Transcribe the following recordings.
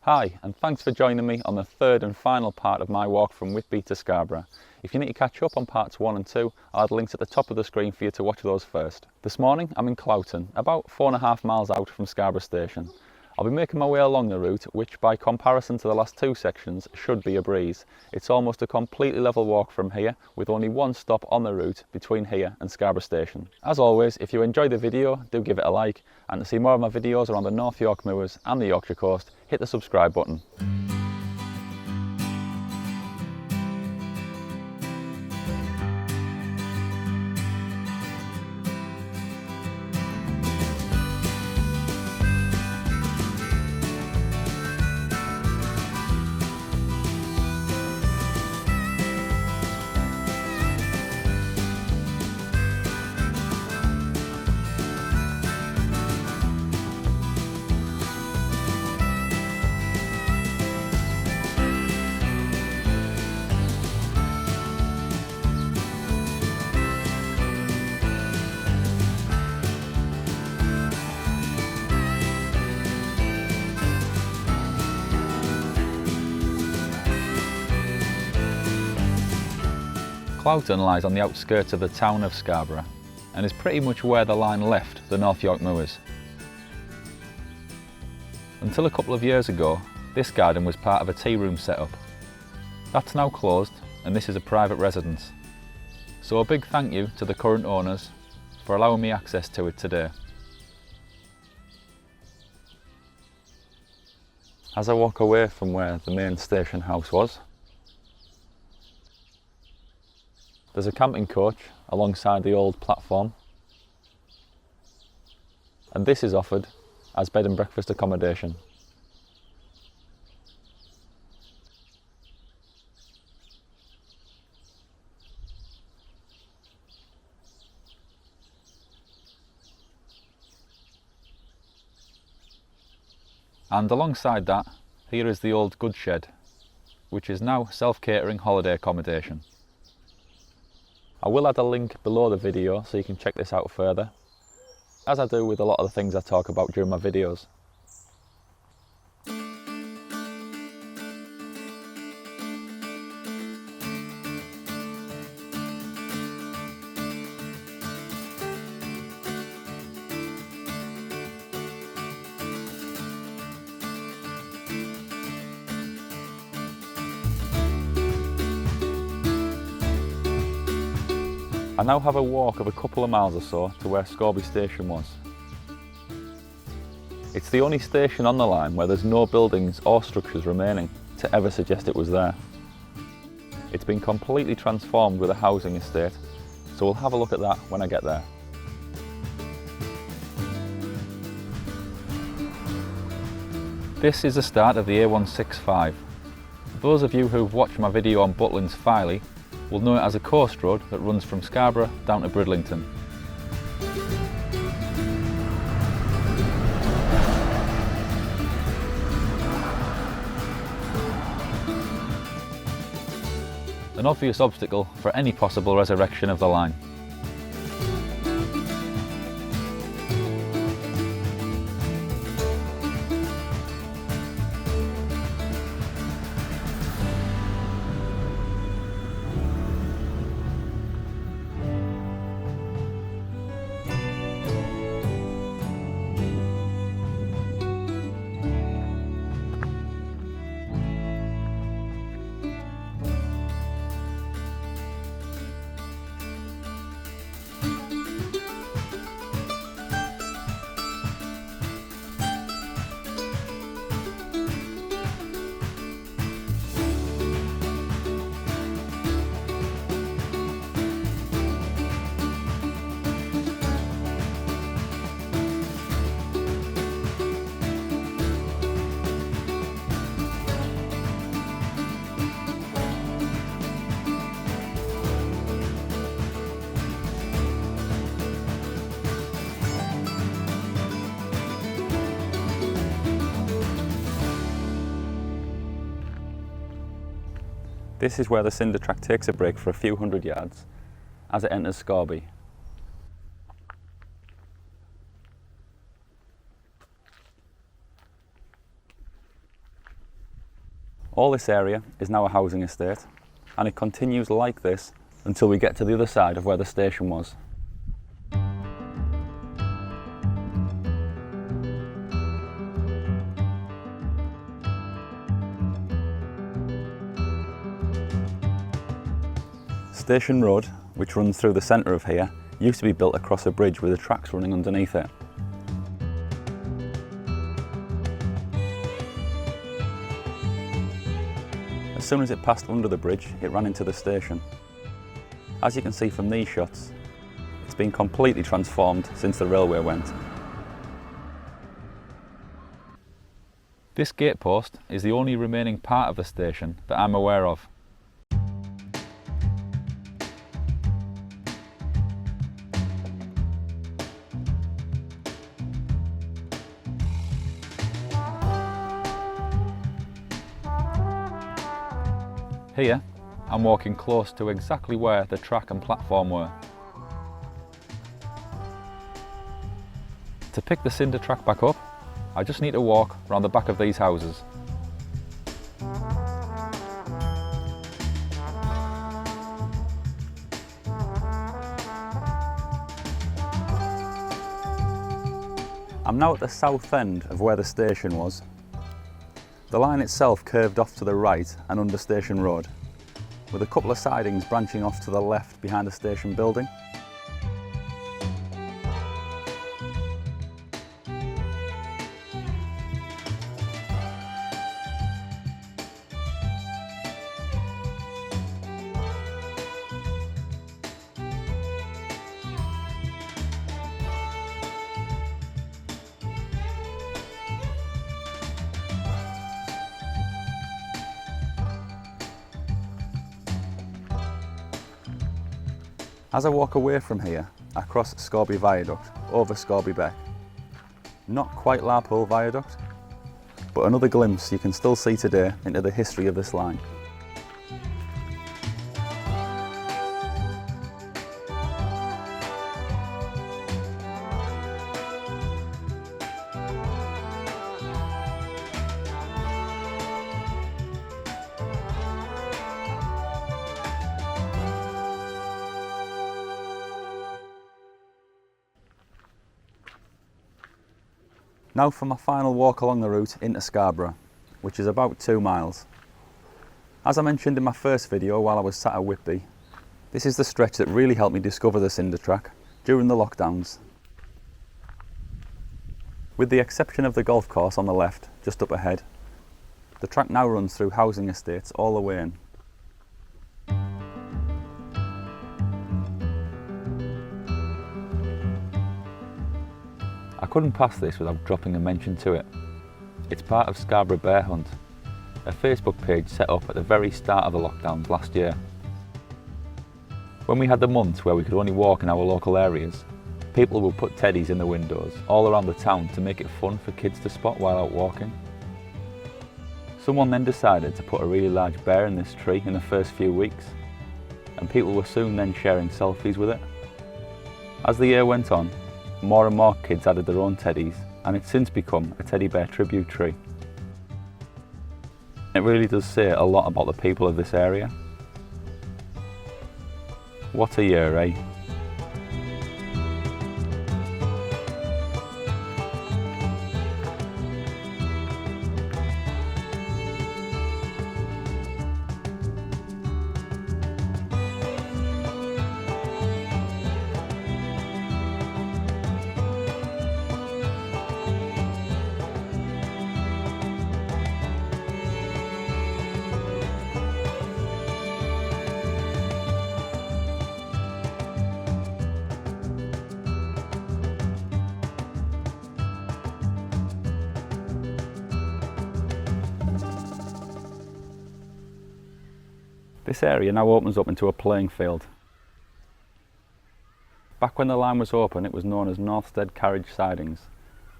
Hi, and thanks for joining me on the third and final part of my walk from Whitby to Scarborough. If you need to catch up on parts 1 and 2, I'll add links at the top of the screen for you to watch those first. This morning I'm in Cloughton, about 4.5 miles out from Scarborough station. I'll be making my way along the route, which by comparison to the last two sections should be a breeze. It's almost a completely level walk from here, with only one stop on the route between here and Scarborough station. As always, if you enjoyed the video, do give it a like, and to see more of my videos around the North York Moors and the Yorkshire coast, hit the subscribe button. Cloughton lies on the outskirts of the town of Scarborough and is pretty much where the line left the North York Moors. Until a couple of years ago, this garden was part of a tea room setup. That's now closed and this is a private residence. So a big thank you to the current owners for allowing me access to it today. As I walk away from where the main station house was, there's a camping coach alongside the old platform, and this is offered as bed and breakfast accommodation. And alongside that, here is the old goods shed, which is now self-catering holiday accommodation. I will add a link below the video so you can check this out further, as I do with a lot of the things I talk about during my videos. I now have a walk of a couple of miles or so to where Scalby station was. It's the only station on the line where there's no buildings or structures remaining to ever suggest it was there. It's been completely transformed with a housing estate, so we'll have a look at that when I get there. This is the start of the A165. Those of you who've watched my video on Butlins Filey will know it as a coast road that runs from Scarborough down to Bridlington. An obvious obstacle for any possible resurrection of the line. This is where the Cinder Track takes a break for a few hundred yards as it enters Scalby. All this area is now a housing estate, and it continues like this until we get to the other side of where the station was. Station Road, which runs through the centre of here, used to be built across a bridge with the tracks running underneath it. As soon as it passed under the bridge, it ran into the station. As you can see from these shots, it's been completely transformed since the railway went. This gate post is the only remaining part of the station that I'm aware of. Here, I'm walking close to exactly where the track and platform were. To pick the Cinder Track back up, I just need to walk around the back of these houses. I'm now at the south end of where the station was. The line itself curved off to the right and under Station Road, with a couple of sidings branching off to the left behind the station building. As I walk away from here, I cross Scalby Viaduct over Scalby Beck. Not quite Larpool Viaduct, but another glimpse you can still see today into the history of this line. Now for my final walk along the route into Scarborough, which is about 2 miles. As I mentioned in my first video while I was sat at Whitby, this is the stretch that really helped me discover the Cinder Track during the lockdowns. With the exception of the golf course on the left, just up ahead, the track now runs through housing estates all the way in. I couldn't pass this without dropping a mention to it. It's part of Scarborough Bear Hunt, a Facebook page set up at the very start of the lockdowns last year. When we had the months where we could only walk in our local areas, people would put teddies in the windows all around the town to make it fun for kids to spot while out walking. Someone then decided to put a really large bear in this tree in the first few weeks, and people were soon then sharing selfies with it. As the year went on, more and more kids added their own teddies, and it's since become a teddy bear tribute tree. It really does say a lot about the people of this area. What a year, eh? This area now opens up into a playing field. Back when the line was open, it was known as Northstead Carriage Sidings,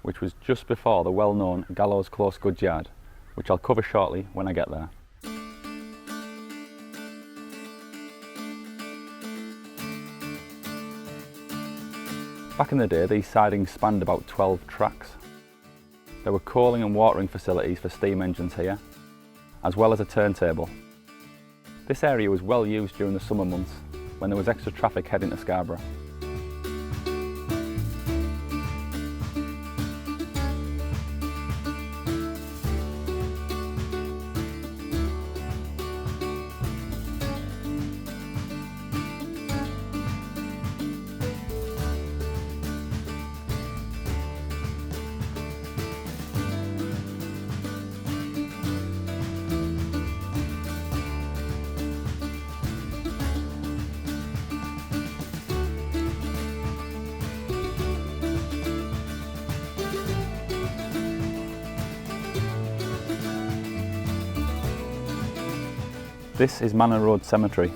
which was just before the well-known Gallows Close goods yard, which I'll cover shortly when I get there. Back in the day, these sidings spanned about 12 tracks. There were coaling and watering facilities for steam engines here, as well as a turntable. This area was well used during the summer months when there was extra traffic heading to Scarborough. This is Manor Road Cemetery.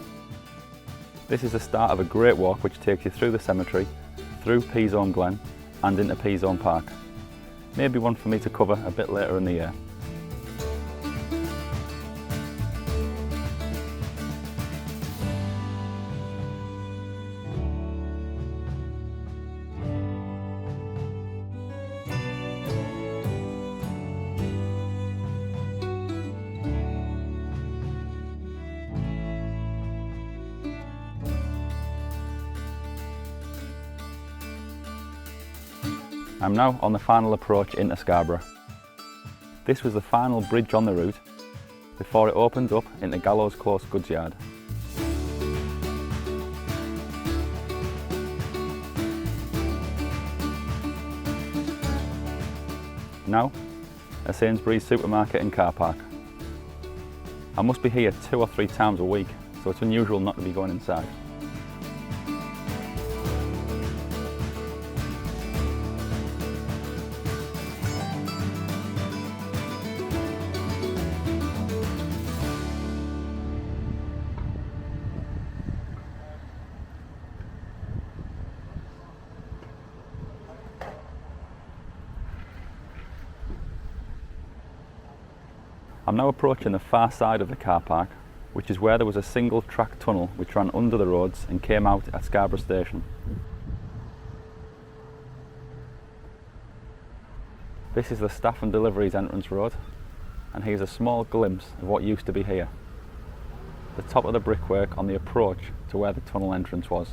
This is the start of a great walk which takes you through the cemetery, through Peazone Glen and into Peazone Park. Maybe one for me to cover a bit later in the year. I'm now on the final approach into Scarborough. This was the final bridge on the route before it opened up into Gallows Close goods yard. Now, a Sainsbury's supermarket and car park. I must be here 2 or 3 times a week, so it's unusual not to be going inside. I'm now approaching the far side of the car park, which is where there was a single track tunnel which ran under the roads and came out at Scarborough Station. This is the staff and deliveries entrance road, and here's a small glimpse of what used to be here. The top of the brickwork on the approach to where the tunnel entrance was.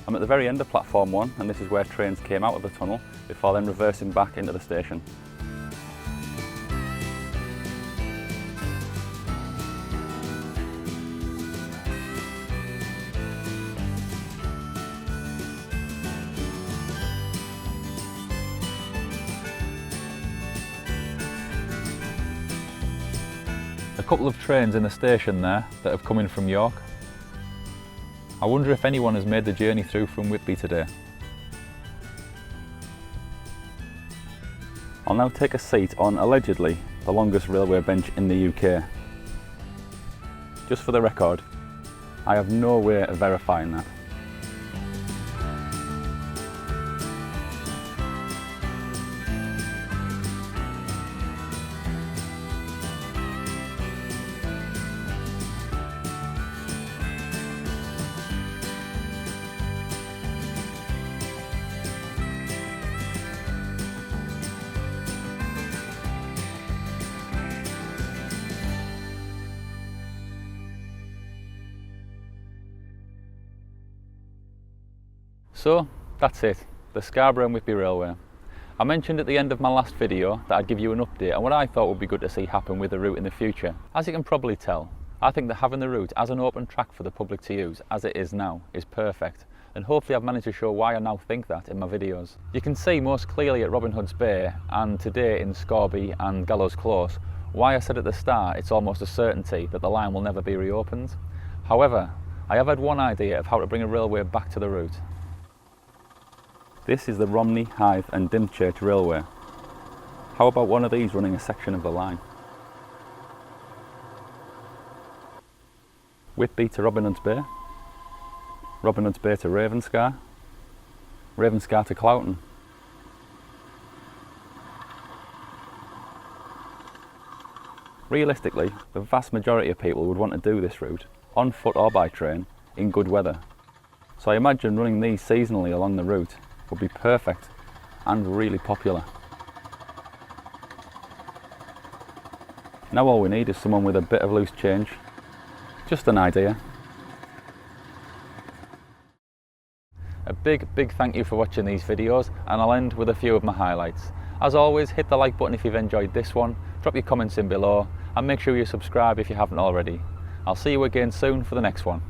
I'm at the very end of platform 1, and this is where trains came out of the tunnel before then reversing back into the station. A couple of trains in the station there that have come in from York. I wonder if anyone has made the journey through from Whitby today. I'll now take a seat on, allegedly, the longest railway bench in the UK. Just for the record, I have no way of verifying that. So that's it, the Scarborough and Whitby Railway. I mentioned at the end of my last video that I'd give you an update on what I thought would be good to see happen with the route in the future. As you can probably tell, I think that having the route as an open track for the public to use, as it is now, is perfect. And hopefully I've managed to show why I now think that in my videos. You can see most clearly at Robin Hood's Bay, and today in Scalby and Gallows Close, why I said at the start it's almost a certainty that the line will never be reopened. However, I have had one idea of how to bring a railway back to the route. This is the Romney, Hythe and Dymchurch Railway. How about one of these running a section of the line? Whitby to Robin Hood's Bay, Robin Hood's Bay to Ravenscar, Ravenscar to Cloughton. Realistically, the vast majority of people would want to do this route, on foot or by train, in good weather. So I imagine running these seasonally along the route would be perfect and really popular. Now all we need is someone with a bit of loose change. Just an idea. A big thank you for watching these videos, and I'll end with a few of my highlights. As always, hit the like button if you've enjoyed this one, drop your comments in below, and make sure you subscribe if you haven't already. I'll see you again soon for the next one.